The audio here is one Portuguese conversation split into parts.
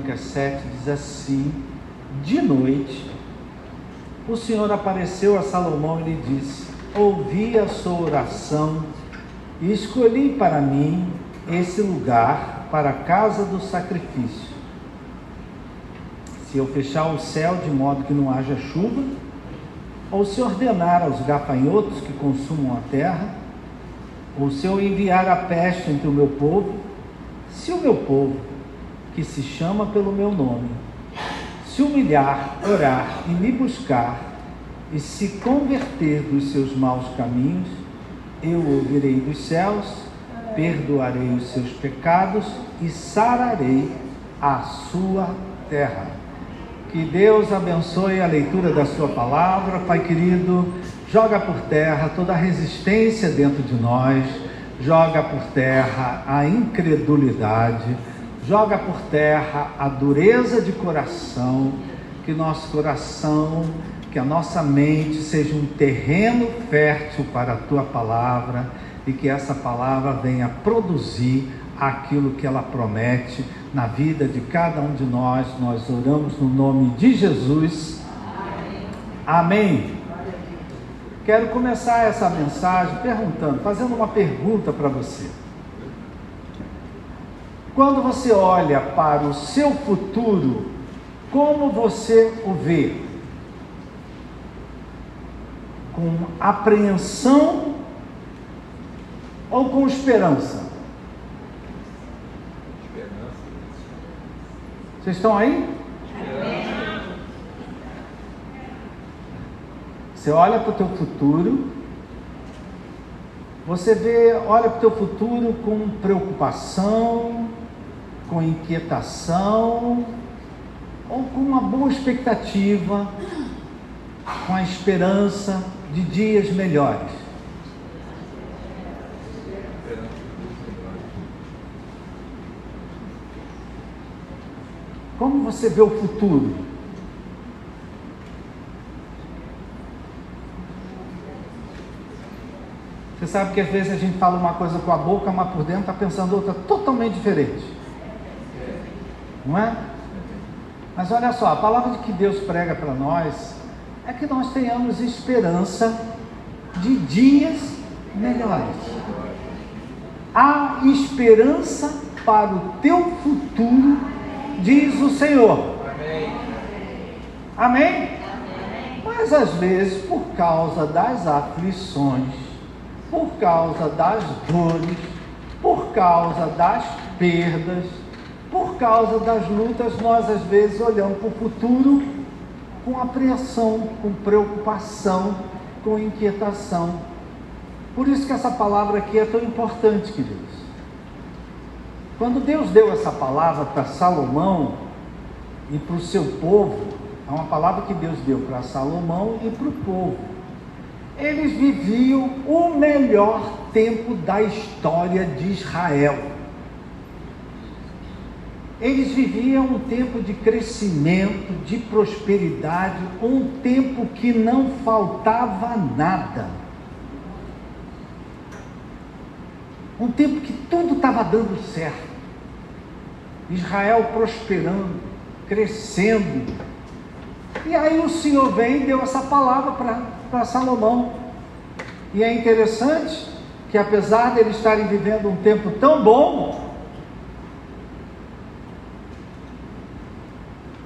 Crônicas 7 diz assim: de noite, o Senhor apareceu a Salomão e lhe disse: ouvi a sua oração e escolhi para mim esse lugar para a casa do sacrifício. Se eu fechar o céu de modo que não haja chuva, ou se ordenar aos gafanhotos que consumam a terra, ou se eu enviar a peste entre o meu povo, se o meu povo, que se chama pelo meu nome, se humilhar, orar e me buscar, e se converter dos seus maus caminhos, eu ouvirei dos céus, perdoarei os seus pecados e sararei a sua terra. Que Deus abençoe a leitura da sua palavra. Pai querido, joga por terra toda a resistência dentro de nós, joga por terra a incredulidade, joga por terra a dureza de coração, que nosso coração, que a nossa mente seja um terreno fértil para a tua palavra e que essa palavra venha produzir aquilo que ela promete na vida de cada um de nós. Nós oramos no nome de Jesus. Amém. Quero começar essa mensagem fazendo uma pergunta para você. Quando você olha para o seu futuro, como você o vê? Com apreensão ou com esperança? Vocês estão aí? Você olha para o teu futuro, olha para o teu futuro com preocupação, com inquietação, ou com uma boa expectativa, com a esperança de dias melhores? Como você vê o futuro? Você sabe que às vezes a gente fala uma coisa com a boca, mas por dentro está pensando outra totalmente diferente. Não é? Mas olha só, a palavra que Deus prega para nós é que nós tenhamos esperança de dias melhores. Há esperança para o teu futuro, diz o Senhor. Amém? Amém? Mas às vezes, por causa das aflições, por causa das dores, por causa das perdas, por causa das lutas, nós às vezes olhamos para o futuro com apreensão, com preocupação, com inquietação. Por isso que essa palavra aqui é tão importante, queridos. Quando Deus deu essa palavra para Salomão e para o seu povo, é uma palavra que Deus deu para Salomão e para o povo. Eles viviam o melhor tempo da história de Israel. Eles viviam um tempo de crescimento, de prosperidade, um tempo que não faltava nada. Um tempo que tudo estava dando certo. Israel prosperando, crescendo. E aí o Senhor vem e deu essa palavra para Salomão. E é interessante que apesar de eles estarem vivendo um tempo tão bom,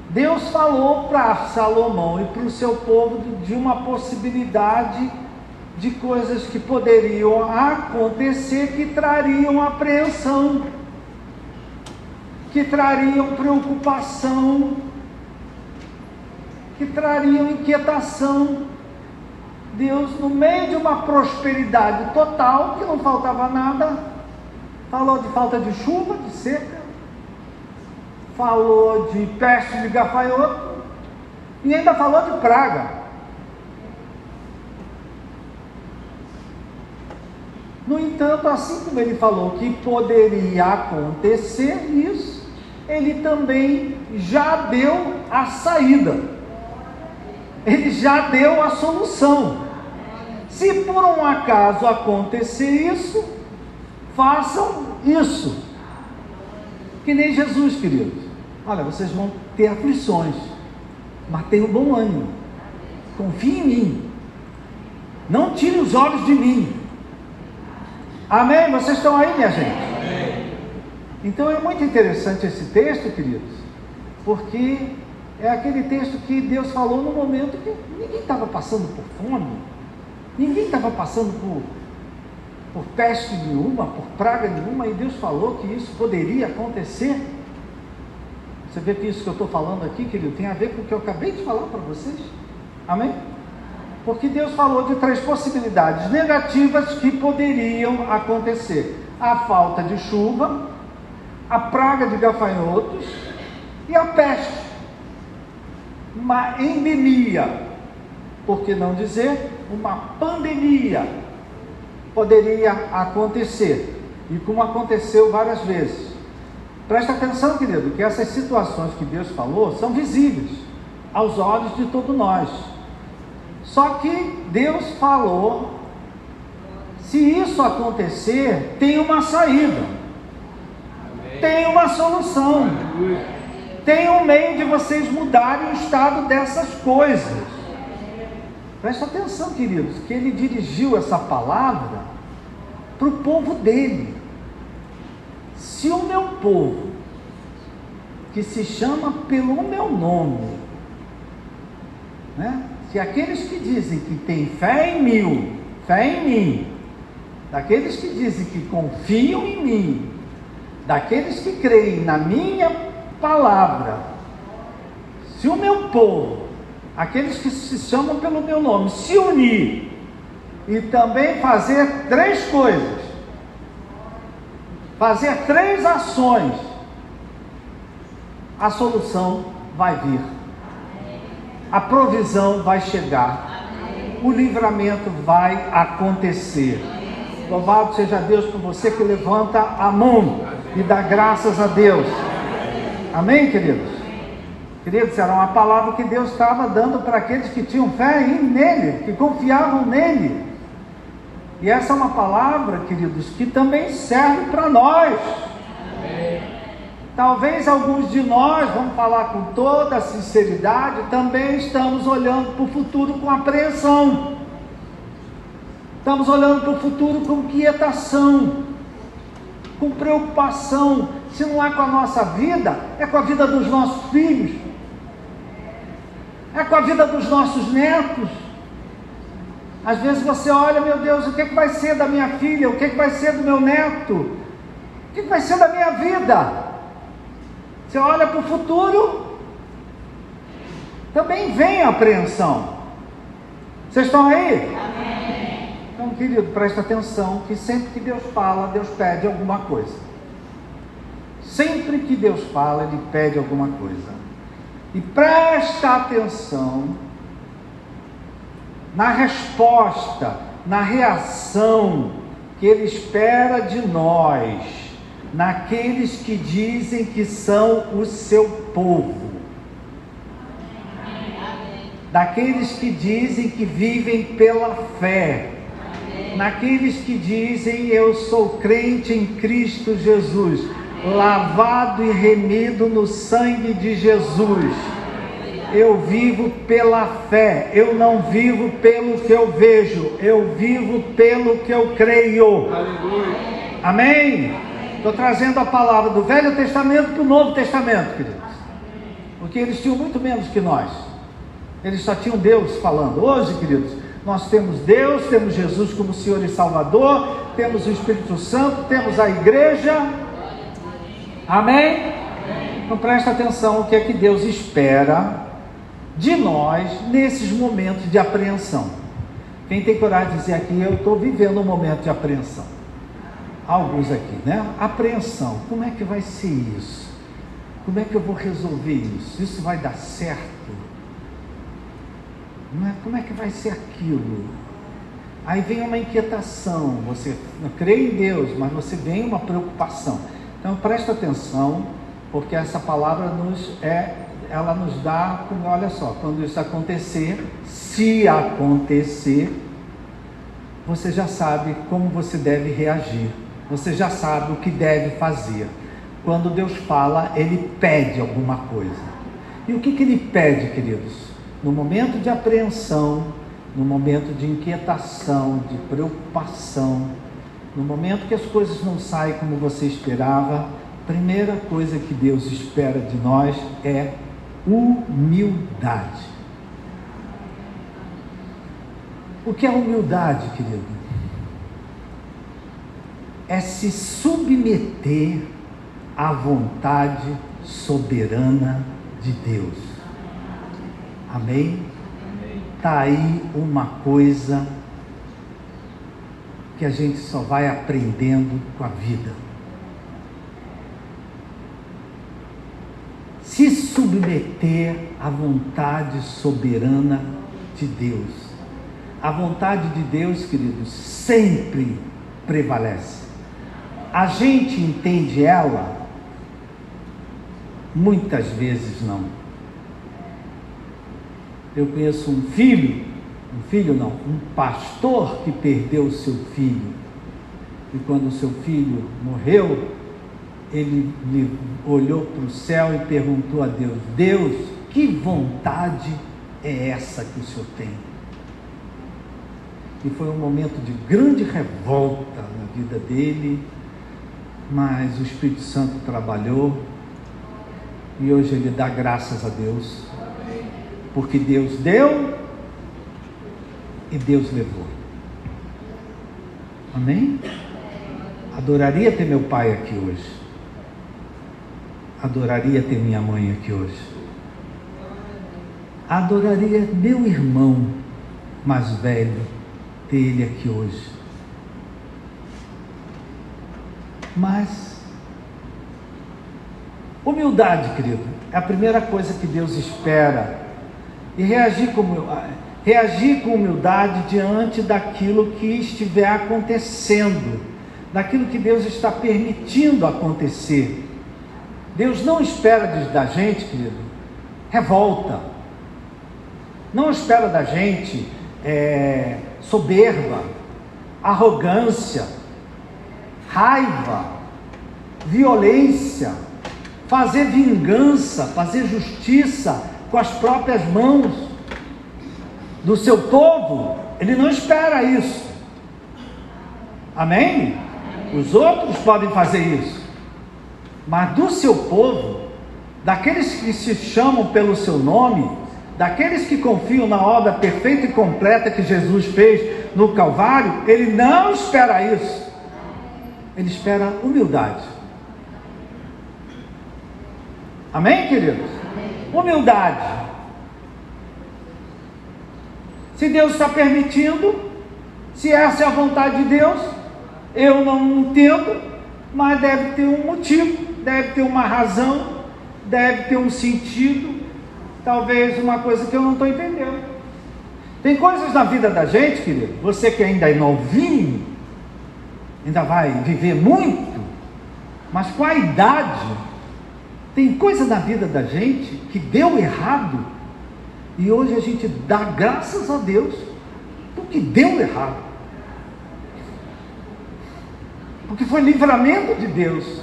Deus falou para Salomão e para o seu povo de uma possibilidade de coisas que poderiam acontecer que trariam apreensão, que trariam preocupação, que trariam inquietação. Deus, no meio de uma prosperidade total, que não faltava nada, falou de falta de chuva, de seca, falou de peste de gafanhoto e ainda falou de praga. No entanto, assim como ele falou que poderia acontecer isso, ele também já deu a saída, ele já deu a solução. Se por um acaso acontecer isso, façam isso. Que nem Jesus, queridos. olha, vocês vão ter aflições, mas tenham bom ânimo, confie em mim, não tire os olhos de mim. Amém? Vocês estão aí, minha gente? Amém. Então é muito interessante esse texto, queridos, porque é aquele texto que Deus falou no momento que ninguém estava passando por fome, ninguém estava passando por peste nenhuma, por praga nenhuma, e Deus falou que isso poderia acontecer. Você vê que isso que eu estou falando aqui, querido, tem a ver com o que eu acabei de falar para vocês? Amém? Porque Deus falou de 3 possibilidades negativas que poderiam acontecer: a falta de chuva, a praga de gafanhotos e a peste. Uma endemia, por que não dizer uma pandemia, poderia acontecer, e como aconteceu várias vezes. Presta atenção, querido, que essas situações que Deus falou são visíveis aos olhos de todos nós. Só que Deus falou, se isso acontecer, tem uma saída, tem uma solução, tem um meio de vocês mudarem o estado dessas coisas. Presta atenção, queridos, que ele dirigiu essa palavra para o povo dele. Se o meu povo, que se chama pelo meu nome, né? Se aqueles que dizem que têm fé em mim, daqueles que dizem que confiam em mim, daqueles que creem na minha palavra, se o meu povo, aqueles que se chamam pelo meu nome, se unir e também fazer 3 coisas, fazer 3 ações, a solução vai vir, a provisão vai chegar, o livramento vai acontecer. Louvado seja Deus por você que levanta a mão e dá graças a Deus. Amém, queridos? Queridos, era uma palavra que Deus estava dando para aqueles que tinham fé nele, que confiavam nele. E essa é uma palavra, queridos, que também serve para nós. Talvez alguns de nós, vamos falar com toda a sinceridade, também estamos olhando para o futuro com apreensão. Estamos olhando para o futuro com inquietação, com preocupação. Se não é com a nossa vida, é com a vida dos nossos filhos, é com a vida dos nossos netos. Às vezes você olha, meu Deus, o que vai ser da minha filha? O que vai ser do meu neto? O que vai ser da minha vida? Você olha para o futuro, também vem a apreensão. Vocês estão aí? Amém. Então, querido, presta atenção que sempre que Deus fala, Deus pede alguma coisa. Sempre que Deus fala, Ele pede alguma coisa. E presta atenção na resposta, na reação que Ele espera de nós, naqueles que dizem que são o seu povo, daqueles que dizem que vivem pela fé, naqueles que dizem: eu sou crente em Cristo Jesus, lavado e remido no sangue de Jesus, eu vivo pela fé, eu não vivo pelo que eu vejo, eu vivo pelo que eu creio. Aleluia. Amém? Estou trazendo a palavra do Velho Testamento para o Novo Testamento, queridos, porque eles tinham muito menos que nós, eles só tinham Deus falando. Hoje, queridos, nós temos Deus, temos Jesus como Senhor e Salvador, temos o Espírito Santo, temos a igreja. Amém? Então presta atenção o que é que Deus espera de nós nesses momentos de apreensão. Quem tem coragem de dizer aqui: eu estou vivendo um momento de apreensão? Alguns aqui, né? Apreensão, como é que vai ser isso? Como é que eu vou resolver isso? Isso vai dar certo? Não é? Como é que vai ser aquilo? Aí vem uma inquietação, você crê em Deus, mas você vem uma preocupação. Então presta atenção, porque essa palavra ela nos dá, olha só, quando isso acontecer, se acontecer, você já sabe como você deve reagir, você já sabe o que deve fazer. quando Deus fala, Ele pede alguma coisa. E o que Ele pede, queridos? No momento de apreensão, no momento de inquietação, de preocupação, no momento que as coisas não saem como você esperava, a primeira coisa que Deus espera de nós é humildade. O que é humildade, querido? É se submeter à vontade soberana de Deus. Amém? Está aí uma coisa que a gente só vai aprendendo com a vida. Se submeter à vontade soberana de Deus. A vontade de Deus, queridos, sempre prevalece. A gente entende ela? Muitas vezes não. Eu conheço um pastor que perdeu o seu filho. E quando o seu filho morreu, ele olhou para o céu e perguntou a Deus: Deus, que vontade é essa que o Senhor tem? E foi um momento de grande revolta na vida dele, mas o Espírito Santo trabalhou e hoje ele dá graças a Deus, porque Deus deu e Deus levou. Amém? Adoraria ter meu pai aqui hoje, adoraria ter minha mãe aqui hoje, adoraria meu irmão mais velho, ter ele aqui hoje. Mas humildade, querido, é a primeira coisa que Deus espera. E reagir com humildade diante daquilo que estiver acontecendo, daquilo que Deus está permitindo acontecer. Deus não espera da gente, querido, revolta. Não espera da gente soberba, arrogância, raiva, violência, fazer vingança, fazer justiça com as próprias mãos do seu povo. Ele não espera isso. Amém? Os outros podem fazer isso, mas do seu povo, daqueles que se chamam pelo seu nome, daqueles que confiam na obra perfeita e completa que Jesus fez no Calvário, Ele não espera isso. Ele espera humildade. Amém, queridos? Humildade. Se Deus está permitindo, se essa é a vontade de Deus, eu não entendo, mas deve ter um motivo, deve ter uma razão, deve ter um sentido, talvez uma coisa que eu não estou entendendo. Tem coisas na vida da gente, querido, você que ainda é novinho, ainda vai viver muito, mas com a idade, tem coisa na vida da gente que deu errado, e hoje a gente dá graças a Deus porque deu errado, porque foi livramento de Deus.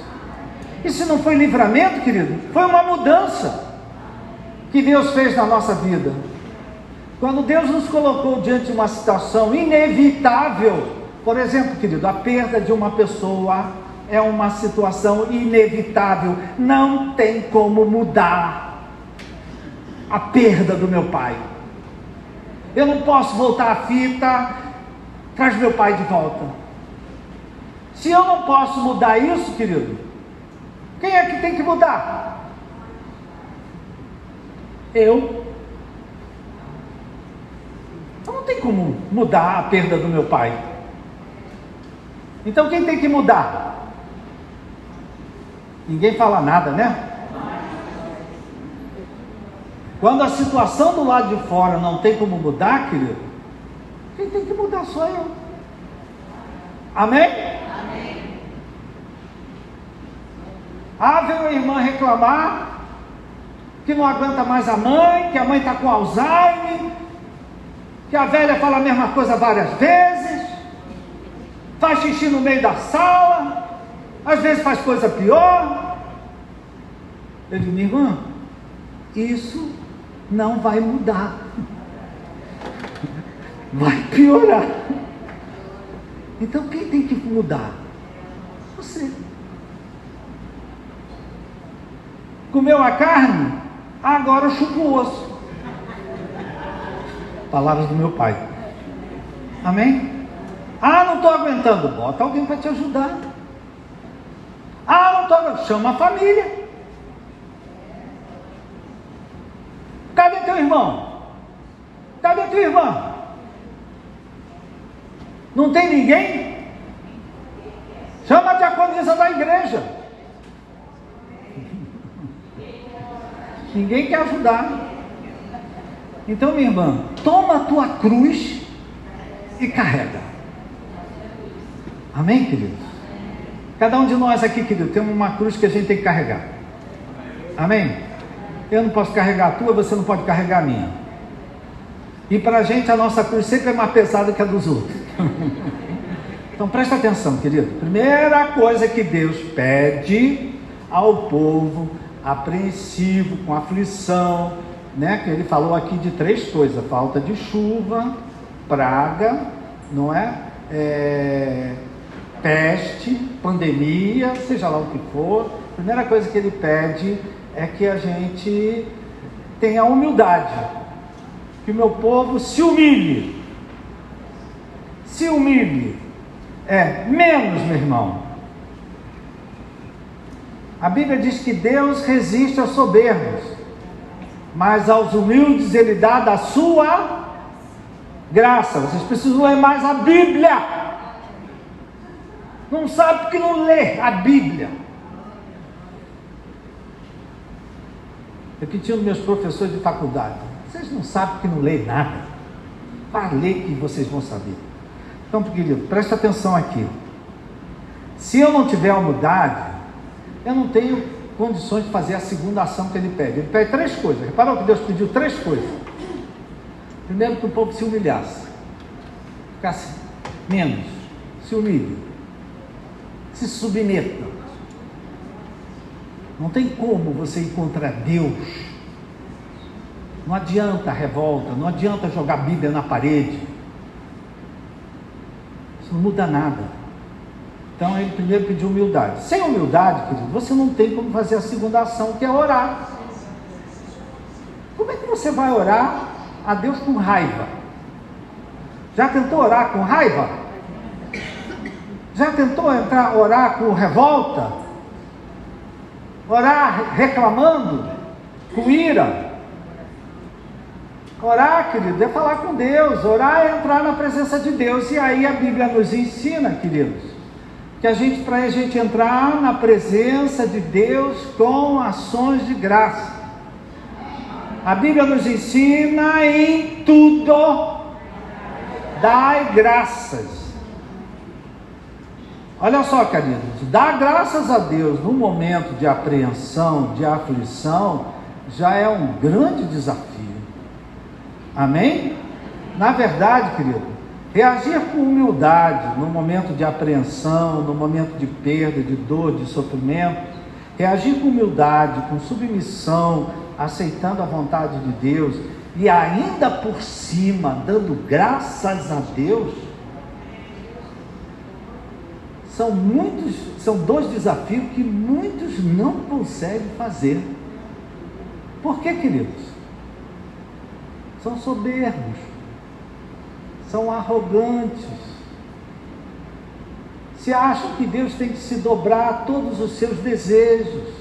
E se não foi livramento, querido, foi uma mudança que Deus fez na nossa vida. Quando Deus nos colocou diante de uma situação inevitável, por exemplo, querido, a perda de uma pessoa é uma situação inevitável, não tem como mudar a perda do meu pai. Eu não posso voltar a fita, traz meu pai de volta. Se eu não posso mudar isso, querido, quem é que tem que mudar? Eu. Então não tem como mudar a perda do meu pai. Então quem tem que mudar? Ninguém fala nada, né? Quando a situação do lado de fora não tem como mudar, querido, quem tem que mudar sou eu. Amém? Amém. Ah, veio a irmã reclamar que não aguenta mais a mãe, que a mãe está com Alzheimer, que a velha fala a mesma coisa várias vezes, faz xixi no meio da sala, às vezes faz coisa pior. Eu digo, minha irmã, isso não vai mudar. Vai piorar. Então quem tem que mudar? Você. Comeu a carne? Agora chupa o osso. Palavras do meu pai. Amém? Ah, não estou aguentando. Bota alguém para te ajudar. Ah, não estou aguentando. Chama a família. Cadê teu irmão? Cadê tua irmã? Não tem ninguém? Chama a diaconisa da igreja. Ninguém quer ajudar. Então, minha irmã, toma a tua cruz e carrega. Amém, queridos? Cada um de nós aqui, querido, tem uma cruz que a gente tem que carregar. Amém? Eu não posso carregar a tua, você não pode carregar a minha. E para a gente, a nossa cruz sempre é mais pesada que a dos outros. Então, presta atenção, querido. Primeira coisa que Deus pede ao povo apreensivo, com aflição, né? Que ele falou aqui de 3 coisas: falta de chuva, praga, não é? Peste, pandemia, seja lá o que for. A primeira coisa que ele pede é que a gente tenha humildade, que o meu povo se humilhe. Se humilhe. Menos, meu irmão. A Bíblia diz que Deus resiste aos soberbos, mas aos humildes Ele dá da sua graça. Vocês precisam ler mais a Bíblia. Não sabe porque não lê a Bíblia. Repetindo meus professores de faculdade: vocês não sabem porque não lê nada. Para ler que vocês vão saber. Então, querido, presta atenção aqui. Se eu não tiver humildade, eu não tenho condições de fazer a segunda ação que ele pede. Ele pede 3 coisas. Reparou que Deus pediu 3 coisas? Primeiro, que o povo se humilhasse, ficasse menos, se humilhe, se submeta. Não tem como você ir contra Deus. Não adianta revolta, não adianta jogar a Bíblia na parede. Isso não muda nada. Então ele primeiro pediu humildade. Sem humildade, querido, você não tem como fazer a segunda ação, que é orar. Como é que você vai orar a Deus com raiva? Já tentou orar com raiva? Já tentou orar com revolta? Orar reclamando? Com ira? Orar, querido, é falar com Deus. Orar é entrar na presença de Deus. E aí a Bíblia nos ensina, queridos, que para a gente entrar na presença de Deus com ações de graça. A Bíblia nos ensina: em tudo dai graças. Olha só, queridos, dar graças a Deus no momento de apreensão, de aflição, já é um grande desafio. Amém? Na verdade, querido, reagir com humildade no momento de apreensão, no momento de perda, de dor, de sofrimento, reagir com humildade, com submissão, aceitando a vontade de Deus e ainda por cima dando graças a Deus, são 2 desafios que muitos não conseguem fazer. Por quê, queridos? São soberbos, são arrogantes, se acham que Deus tem que se dobrar a todos os seus desejos,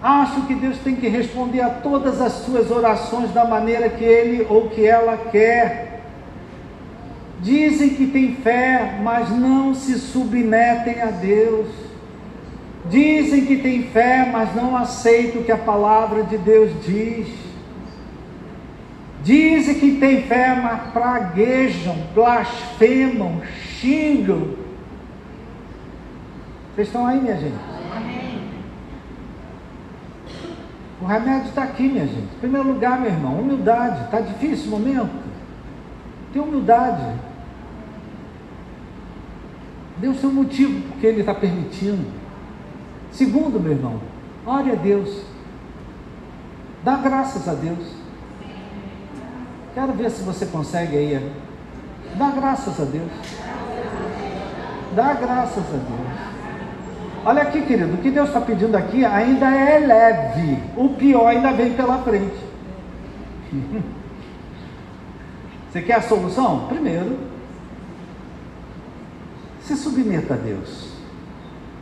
acham que Deus tem que responder a todas as suas orações da maneira que ele ou que ela quer. Dizem que têm fé, mas não se submetem a Deus. Dizem que têm fé, mas não aceitam o que a palavra de Deus diz. Dizem que têm fé, mas praguejam, blasfemam, xingam. Vocês estão aí, minha gente? Amém. O remédio está aqui, minha gente. Em primeiro lugar, meu irmão, humildade. Está difícil o momento? Tem humildade. Deus tem um motivo porque Ele está permitindo. Segundo, meu irmão, Ore a Deus. Dá graças a Deus. Quero ver se você consegue aí. Dá graças a Deus. Dá graças a Deus. Olha aqui, querido, o que Deus está pedindo aqui ainda é leve. O pior ainda vem pela frente. Você quer a solução? Primeiro, se submeta a Deus.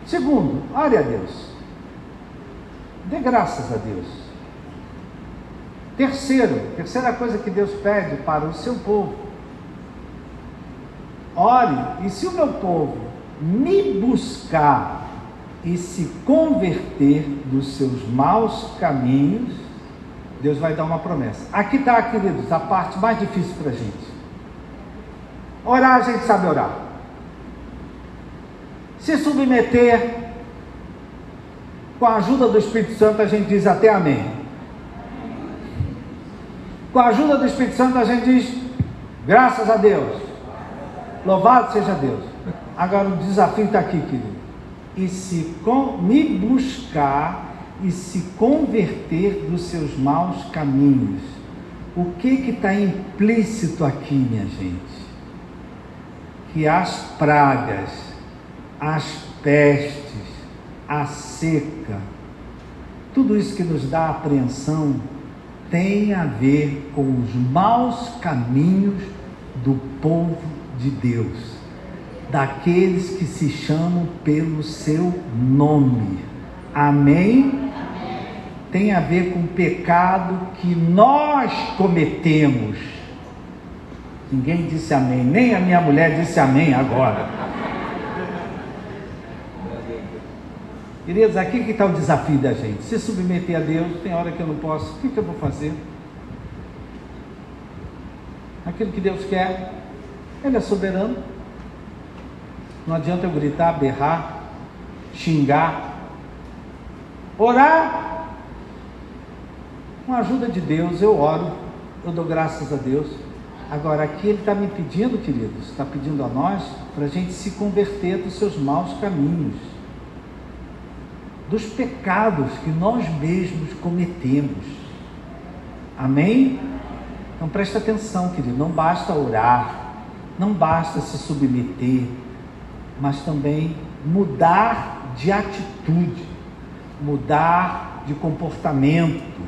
Segundo, ore a Deus. Dê graças a Deus. Terceira coisa que Deus pede para o seu povo: ore, e se o meu povo me buscar e se converter dos seus maus caminhos, Deus vai dar uma promessa. Aqui está, queridos, a parte mais difícil para a gente. Orar, a gente sabe orar. Se submeter, com a ajuda do Espírito Santo, a gente diz até amém. Com a ajuda do Espírito Santo, a gente diz graças a Deus. Louvado seja Deus. Agora o desafio está aqui, querido. E se me buscar e se converter dos seus maus caminhos. O que está implícito aqui, minha gente? Que as pragas, as pestes, a seca, tudo isso que nos dá apreensão, tem a ver com os maus caminhos do povo de Deus, daqueles que se chamam pelo seu nome. Amém? Tem a ver com o pecado que nós cometemos. Ninguém disse amém, nem a minha mulher disse amém agora. Queridos, aqui que está o desafio da gente: se submeter a Deus. Tem hora que eu não posso, o que eu vou fazer? Aquilo que Deus quer, Ele é soberano. Não adianta eu gritar, berrar, xingar. Orar, com a ajuda de Deus, eu oro, eu dou graças a Deus. Agora aqui Ele está me pedindo, queridos, está pedindo a nós, para a gente se converter dos seus maus caminhos, dos pecados que nós mesmos cometemos. Amém? Então presta atenção, querido, não basta orar, não basta se submeter, mas também mudar de atitude, mudar de comportamento,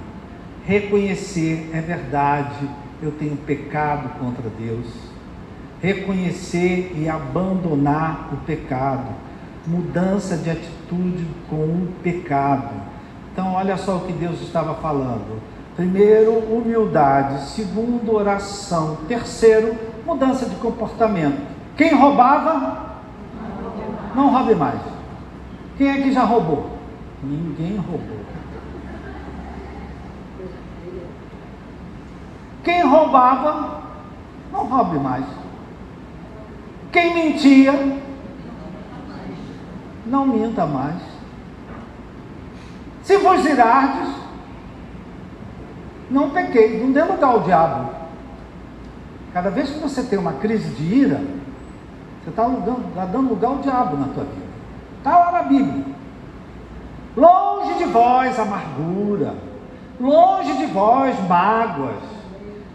reconhecer, é verdade, eu tenho pecado contra Deus, reconhecer e abandonar o pecado, mudança de atitude com o pecado. Então olha só o que Deus estava falando: primeiro, humildade; segundo, oração; terceiro, mudança de comportamento. Quem roubava, não roube mais. Quem é que já roubou? Ninguém roubou. Quem roubava, não roube mais. Quem mentia, não minta mais. Se vos irardes, não pequeis, não dê lugar ao diabo. Cada vez que você tem uma crise de ira, você está dando lugar ao diabo na tua vida. Está lá na Bíblia: longe de vós amargura, longe de vós mágoas,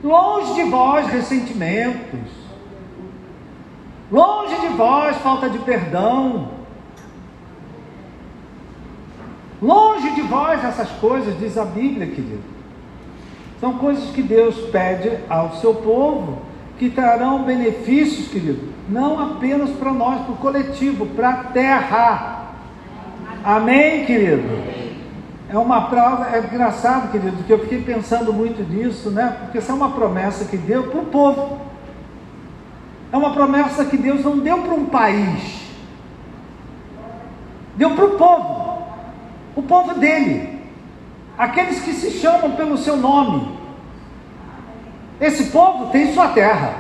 longe de vós ressentimentos, longe de vós falta de perdão, longe de vós essas coisas, diz a Bíblia, querido. São coisas que Deus pede ao seu povo, que trarão benefícios, querido, não apenas para nós, para o coletivo, para a terra. Amém, querido? É uma prova, é engraçado, querido, que eu fiquei pensando muito nisso, né? Porque essa é uma promessa que deu para o povo. É uma promessa que Deus não deu para um país, deu para o povo dele, aqueles que se chamam pelo seu nome. Esse povo tem sua terra.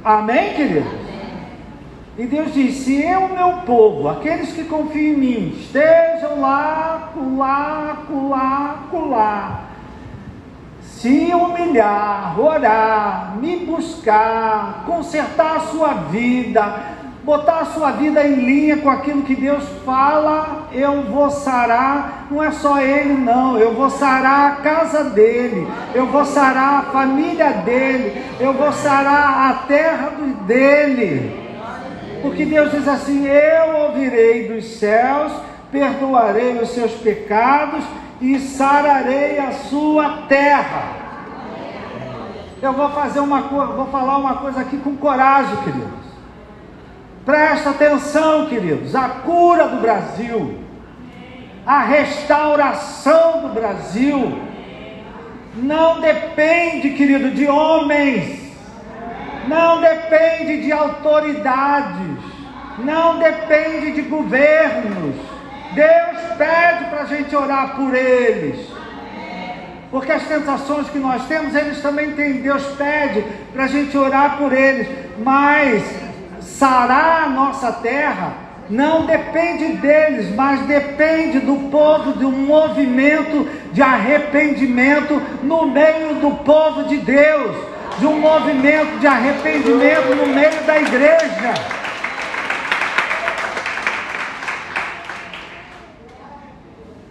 Amém, querido? E Deus diz: se eu, meu povo, aqueles que confiam em mim, estejam lá, se humilhar, orar, me buscar, consertar a sua vida, botar a sua vida em linha com aquilo que Deus fala, eu vou sarar, não é só ele não, eu vou sarar a casa dele, eu vou sarar a família dele, eu vou sarar a terra dele, porque Deus diz assim: eu ouvirei dos céus, perdoarei os seus pecados e sararei a sua terra. Eu vou falar uma coisa aqui com coragem, queridos. Presta atenção, queridos. A cura do Brasil, a restauração do Brasil, não depende, querido, de homens, não depende de autoridades, não depende de governos. Deus pede para a gente orar por eles, porque as tentações que nós temos, eles também têm. Deus pede para a gente orar por eles, mas sarar a nossa terra não depende deles, mas depende do povo, de um movimento de arrependimento no meio do povo de Deus, de um movimento de arrependimento no meio da igreja.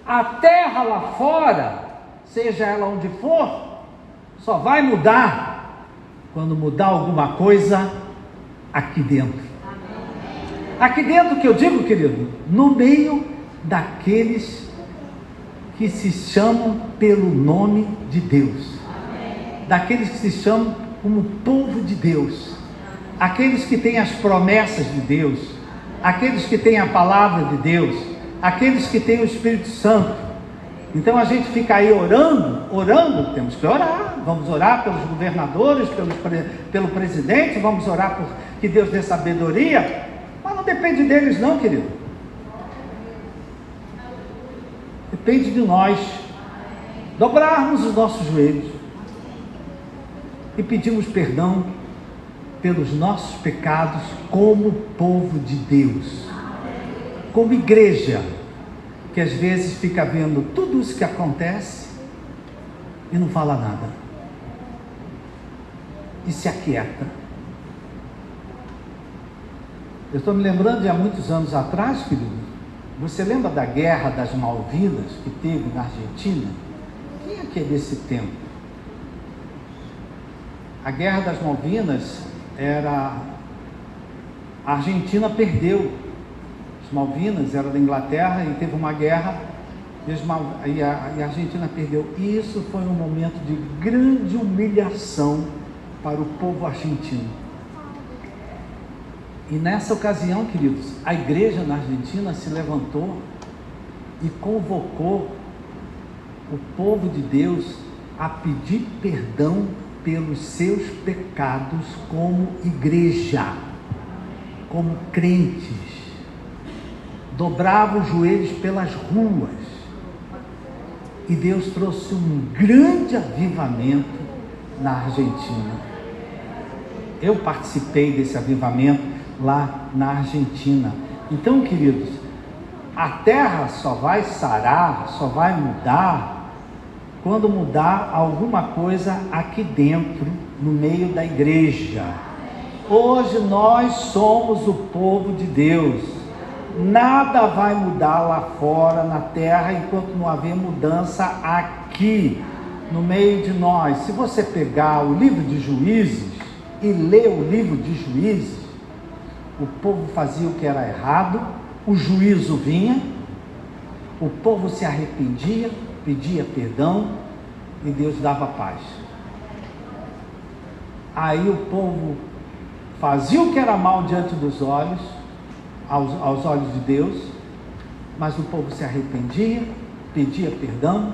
A terra lá fora, seja ela onde for, só vai mudar quando mudar alguma coisa aqui dentro. Aqui dentro que eu digo, querido, no meio daqueles que se chamam pelo nome de Deus, daqueles que se chamam como povo de Deus, aqueles que têm as promessas de Deus, aqueles que têm a palavra de Deus, aqueles que têm o Espírito Santo. Então a gente fica aí orando, temos que orar, vamos orar pelos governadores, pelo presidente, vamos orar por que Deus dê sabedoria, mas não depende deles não, querido. Depende de nós dobrarmos os nossos joelhos e pedirmos perdão pelos nossos pecados como povo de Deus, como igreja, que às vezes fica vendo tudo isso que acontece e não fala nada, e se aquieta. Eu estou me lembrando de há muitos anos atrás, querido, você lembra da Guerra das Malvinas que teve na Argentina? Quem é que é desse tempo? A Guerra das Malvinas a Argentina perdeu. As Malvinas era da Inglaterra e teve uma guerra e a Argentina perdeu. E isso foi um momento de grande humilhação para o povo argentino. E nessa ocasião, queridos, a igreja na Argentina se levantou e convocou o povo de Deus a pedir perdão pelos seus pecados como igreja, como crentes. Dobravam os joelhos pelas ruas, e Deus trouxe um grande avivamento na Argentina. Eu participei desse avivamento lá na Argentina. Então, queridos, a terra só vai sarar, só vai mudar quando mudar alguma coisa aqui dentro, no meio da igreja. Hoje nós somos o povo de Deus. Nada vai mudar lá fora na terra enquanto não haver mudança aqui no meio de nós. Se você pegar o livro de Juízes e ler o livro de Juízes, o povo fazia o que era errado, o juízo vinha, o povo se arrependia, pedia perdão e Deus dava paz. Aí o povo fazia o que era mal diante dos olhos, aos olhos de Deus, mas o povo se arrependia, pedia perdão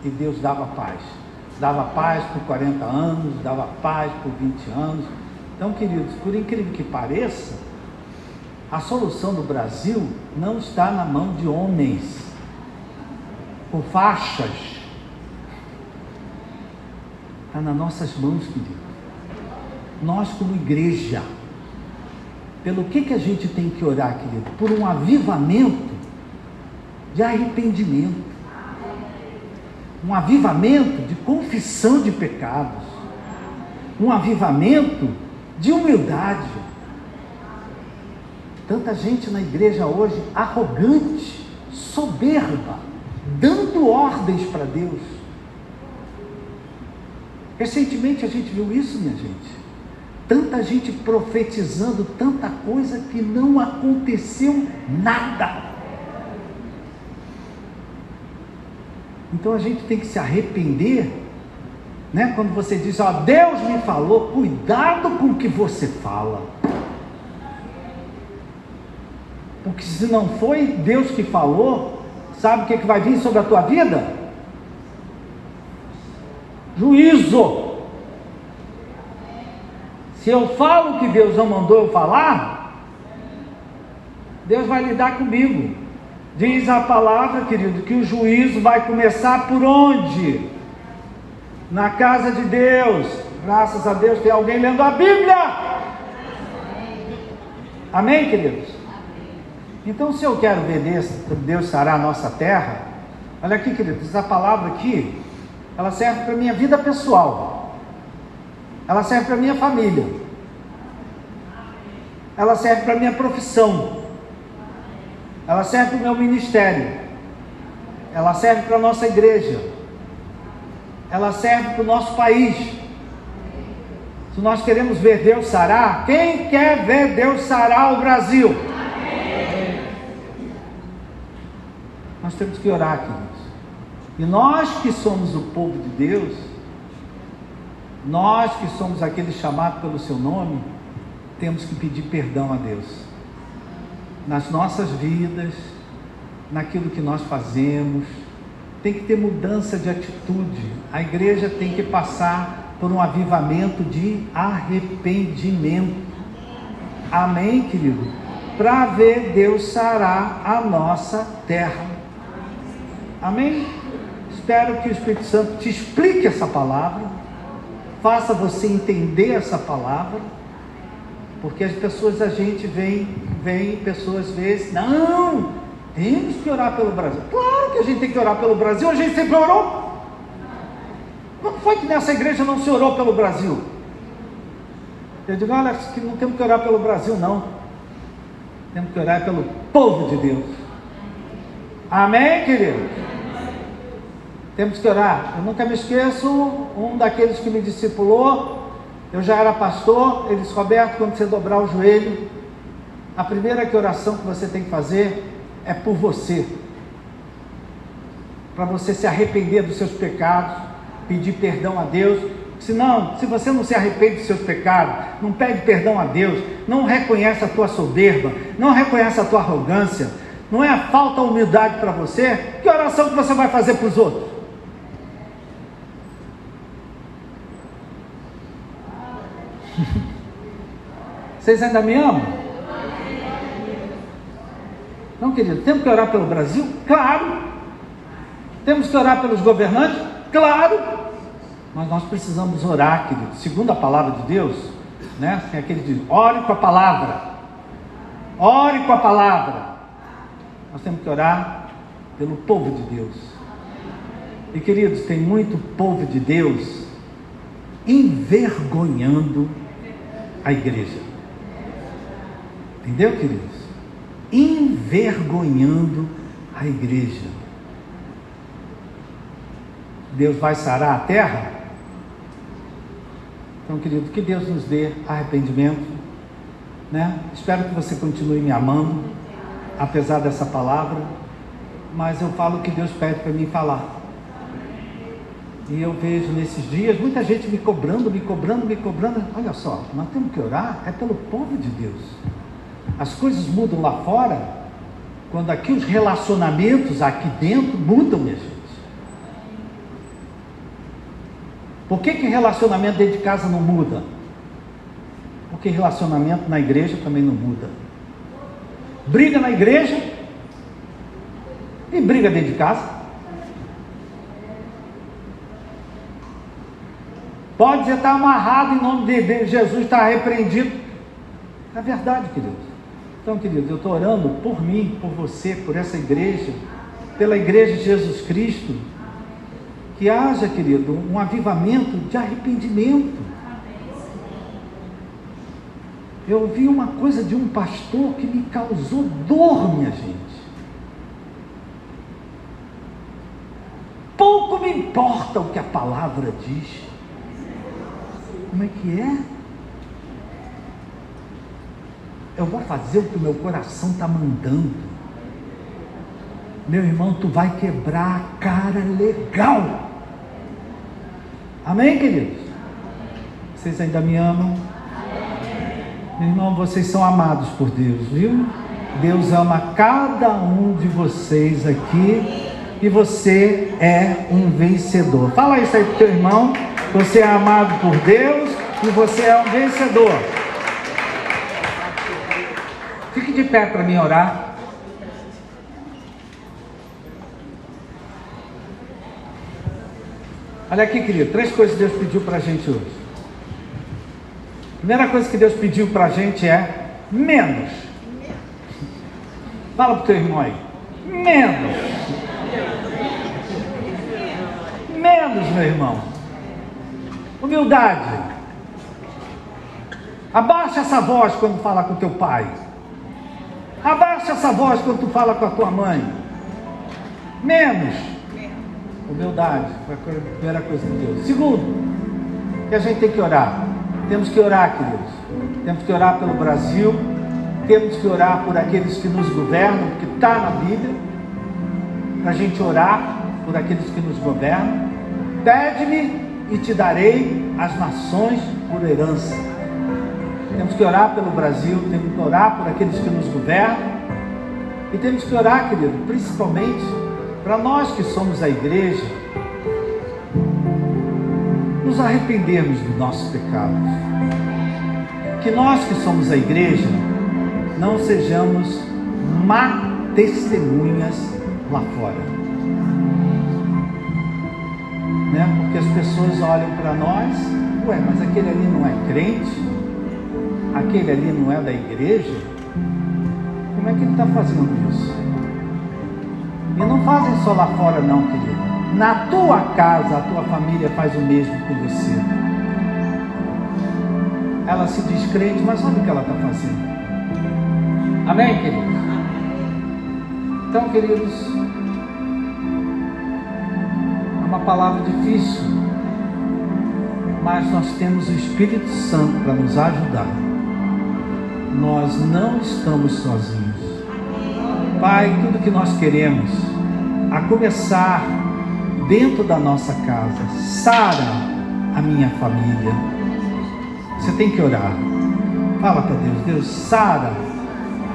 e Deus dava paz. Dava paz por 40 anos, dava paz por 20 anos. Então, queridos, por incrível que pareça, a solução do Brasil não está na mão de homens, por faixas. Está nas nossas mãos, querido. Nós como igreja, pelo que a gente tem que orar, querido? Por um avivamento de arrependimento, um avivamento de confissão de pecados, um avivamento de humildade. Tanta gente na igreja hoje arrogante, soberba, dando ordens para Deus. Recentemente a gente viu isso, minha gente. Tanta gente profetizando tanta coisa que não aconteceu nada. Então a gente tem que se arrepender, né? Quando você diz, ó, Deus me falou, cuidado com o que você fala. Porque se não foi Deus que falou, sabe o que vai vir sobre a tua vida? Juízo. Se eu falo que Deus não mandou eu falar, Deus vai lidar comigo. Diz a palavra, querido, que o juízo vai começar por onde? Na casa de Deus. Graças a Deus tem alguém lendo a Bíblia. Amém, queridos? Então, se eu quero ver Deus sarar a nossa terra, olha aqui, queridos, essa palavra aqui, ela serve para a minha vida pessoal, ela serve para a minha família, ela serve para a minha profissão, ela serve para o meu ministério, ela serve para a nossa igreja, ela serve para o nosso país. Se nós queremos ver Deus sarar, quem quer ver Deus sarar o Brasil? Nós temos que orar, queridos. E nós que somos o povo de Deus, nós que somos aqueles chamados pelo seu nome, temos que pedir perdão a Deus. Nas nossas vidas, naquilo que nós fazemos, tem que ter mudança de atitude. A igreja tem que passar por um avivamento de arrependimento. Amém, querido? Para ver Deus sarar a nossa terra. Amém? Espero que o Espírito Santo te explique essa palavra, faça você entender essa palavra, porque as pessoas, a gente vem pessoas às vezes, não, temos que orar pelo Brasil. Claro que a gente tem que orar pelo Brasil, a gente sempre orou. Quando foi que nessa igreja não se orou pelo Brasil? Eu digo, olha, que não temos que orar pelo Brasil, não. Temos que orar pelo povo de Deus. Amém, querido? Temos que orar. Eu nunca me esqueço, um daqueles que me discipulou, eu já era pastor, ele disse, Roberto, quando você dobrar o joelho, a primeira oração que você tem que fazer é por você, para você se arrepender dos seus pecados, pedir perdão a Deus. Senão, se você não se arrepende dos seus pecados, não pede perdão a Deus, não reconhece a tua soberba, não reconhece a tua arrogância, não é a falta de humildade para você, que oração que você vai fazer para os outros? Vocês ainda me amam? Não, querido, temos que orar pelo Brasil? Claro. Temos que orar pelos governantes? Claro. Mas nós precisamos orar, querido, segundo a palavra de Deus, né? Tem aquele que diz, ore com a palavra. Ore com a palavra. Nós temos que orar pelo povo de Deus. E, queridos, tem muito povo de Deus envergonhando a igreja. Entendeu, queridos? Envergonhando a igreja. Deus vai sarar a terra? Então, querido, que Deus nos dê arrependimento, né? Espero que você continue me amando, apesar dessa palavra, mas eu falo o que Deus pede para mim falar. E eu vejo nesses dias muita gente me cobrando. Olha só, nós temos que orar é pelo povo de Deus. As coisas mudam lá fora, quando aqui os relacionamentos aqui dentro mudam, minha gente. Por que relacionamento dentro de casa não muda? Porque relacionamento na igreja também não muda. Briga na igreja e briga dentro de casa. Pode dizer, está amarrado em nome de Deus, Jesus está repreendido. É verdade, querido. Então, querido, eu estou orando por mim, por você, por essa igreja, pela igreja de Jesus Cristo, que haja, querido, um avivamento de arrependimento. Eu ouvi uma coisa de um pastor que me causou dor, minha gente. Pouco me importa o que a palavra diz. Como é que é? Eu vou fazer o que o meu coração está mandando. Meu irmão, tu vai quebrar a cara legal. Amém, queridos? Vocês ainda me amam? Meu irmão, vocês são amados por Deus, viu? Deus ama cada um de vocês aqui. E você é um vencedor. Fala isso aí pro teu irmão. Você é amado por Deus e você é um vencedor. Fique de pé para mim orar. Olha aqui, querido, 3 coisas que Deus pediu para a gente hoje. Primeira coisa que Deus pediu para a gente é menos. Fala pro teu irmão aí. Menos. Menos, meu irmão. Humildade. Abaixa essa voz quando fala com teu pai. Abaixa essa voz quando tu fala com a tua mãe. Menos. Humildade. Foi a primeira coisa de Deus. Segundo, que a gente tem que orar. Temos que orar, queridos. Temos que orar pelo Brasil. Temos que orar por aqueles que nos governam, que está na Bíblia. Para a gente orar por aqueles que nos governam. Pede-me e te darei as nações por herança. Temos que orar pelo Brasil, temos que orar por aqueles que nos governam. E temos que orar, querido, principalmente para nós que somos a igreja, nos arrependermos dos nossos pecados. Que nós que somos a igreja, não sejamos má testemunhas lá fora. Porque as pessoas olham para nós, ué, mas aquele ali não é crente? Aquele ali não é da igreja? Como é que ele está fazendo isso? E não fazem só lá fora não, querido. Na tua casa, a tua família faz o mesmo com você. Ela se diz crente, mas olha o que ela está fazendo. Amém, queridos? Então, queridos, uma palavra difícil, mas nós temos o Espírito Santo para nos ajudar. Nós não estamos sozinhos. Pai, tudo que nós queremos, a começar dentro da nossa casa, sara a minha família. Você tem que orar. Fala para Deus, Deus, sara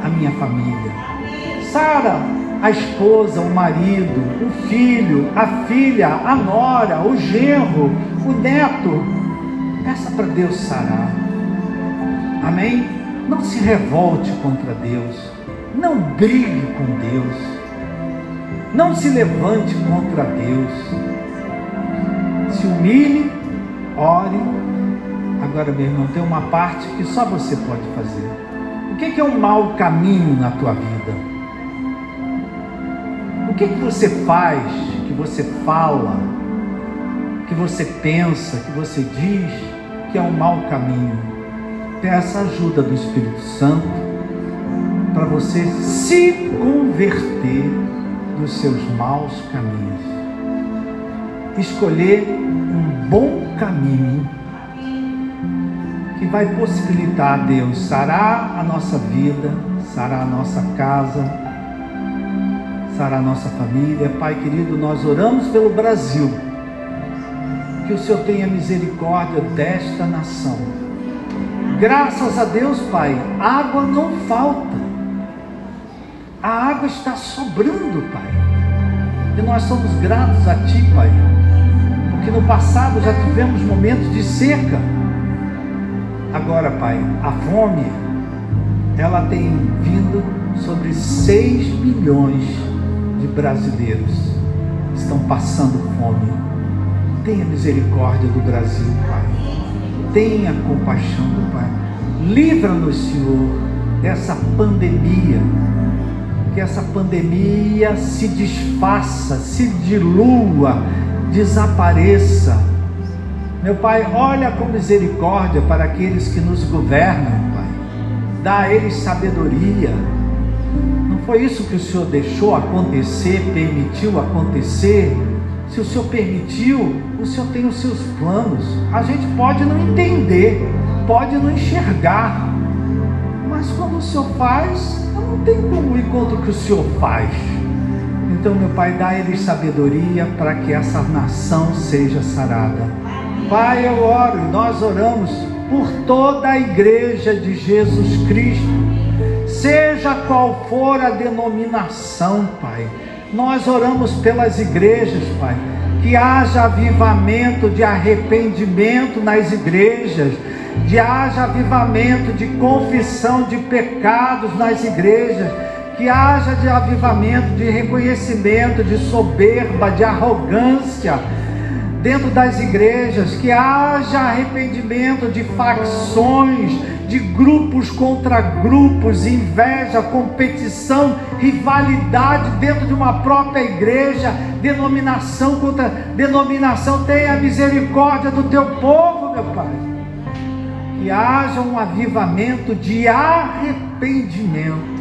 a minha família. Sara a esposa, o marido, o filho, a filha, a nora, o genro, o neto. Peça para Deus sarar. Amém? Não se revolte contra Deus. Não brigue com Deus. Não se levante contra Deus. Se humilhe, ore. Agora, meu irmão, tem uma parte que só você pode fazer. O que é um mau caminho na tua vida? O que você faz, que você fala, que você pensa, que você diz que é um mau caminho? Peça a ajuda do Espírito Santo para você se converter dos seus maus caminhos. Escolher um bom caminho que vai possibilitar a Deus sarar a nossa vida, sarar a nossa casa, sarar a nossa família. Pai querido, nós oramos pelo Brasil, que o Senhor tenha misericórdia desta nação. Graças a Deus, Pai, água não falta, a água está sobrando, Pai, e nós somos gratos a Ti, Pai, porque no passado já tivemos momentos de seca. Agora, Pai, a fome, ela tem vindo sobre 6 milhões de brasileiros. Estão passando fome. Tenha misericórdia do Brasil, Pai. Tenha compaixão do Pai. Livra-nos, Senhor, dessa pandemia. Que essa pandemia se desfaça, se dilua, desapareça. Meu Pai, olha com misericórdia para aqueles que nos governam, Pai. dá a eles sabedoria. Não foi isso que o Senhor deixou acontecer, permitiu acontecer? Se o Senhor permitiu, o Senhor tem os seus planos. A gente pode não entender, pode não enxergar, mas quando o Senhor faz, não tem como ir contra o que o Senhor faz. Então, meu Pai, dá a eles sabedoria para que essa nação seja sarada. Pai, eu oro, nós oramos por toda a igreja de Jesus Cristo, seja qual for a denominação, Pai. Nós oramos pelas igrejas, Pai, que haja avivamento de arrependimento nas igrejas, que haja avivamento de confissão de pecados nas igrejas, que haja de avivamento de reconhecimento de soberba, de arrogância dentro das igrejas, que haja arrependimento de facções, de grupos contra grupos, inveja, competição, rivalidade dentro de uma própria igreja, denominação contra denominação. Tenha misericórdia do teu povo, meu Pai, que haja um avivamento de arrependimento.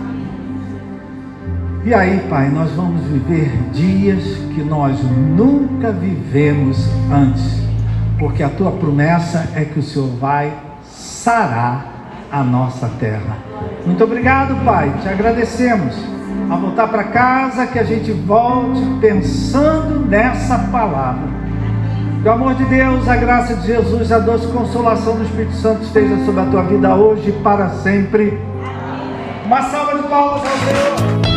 E aí, Pai, nós vamos viver dias que nós nunca vivemos antes, porque a tua promessa é que o Senhor vai sarar a nossa terra. Muito obrigado, Pai, te agradecemos. A voltar para casa, que a gente volte pensando nessa palavra. Que o amor de Deus, a graça de Jesus, a doce consolação do Espírito Santo esteja sobre a tua vida hoje e para sempre. Uma salva de palmas ao Senhor.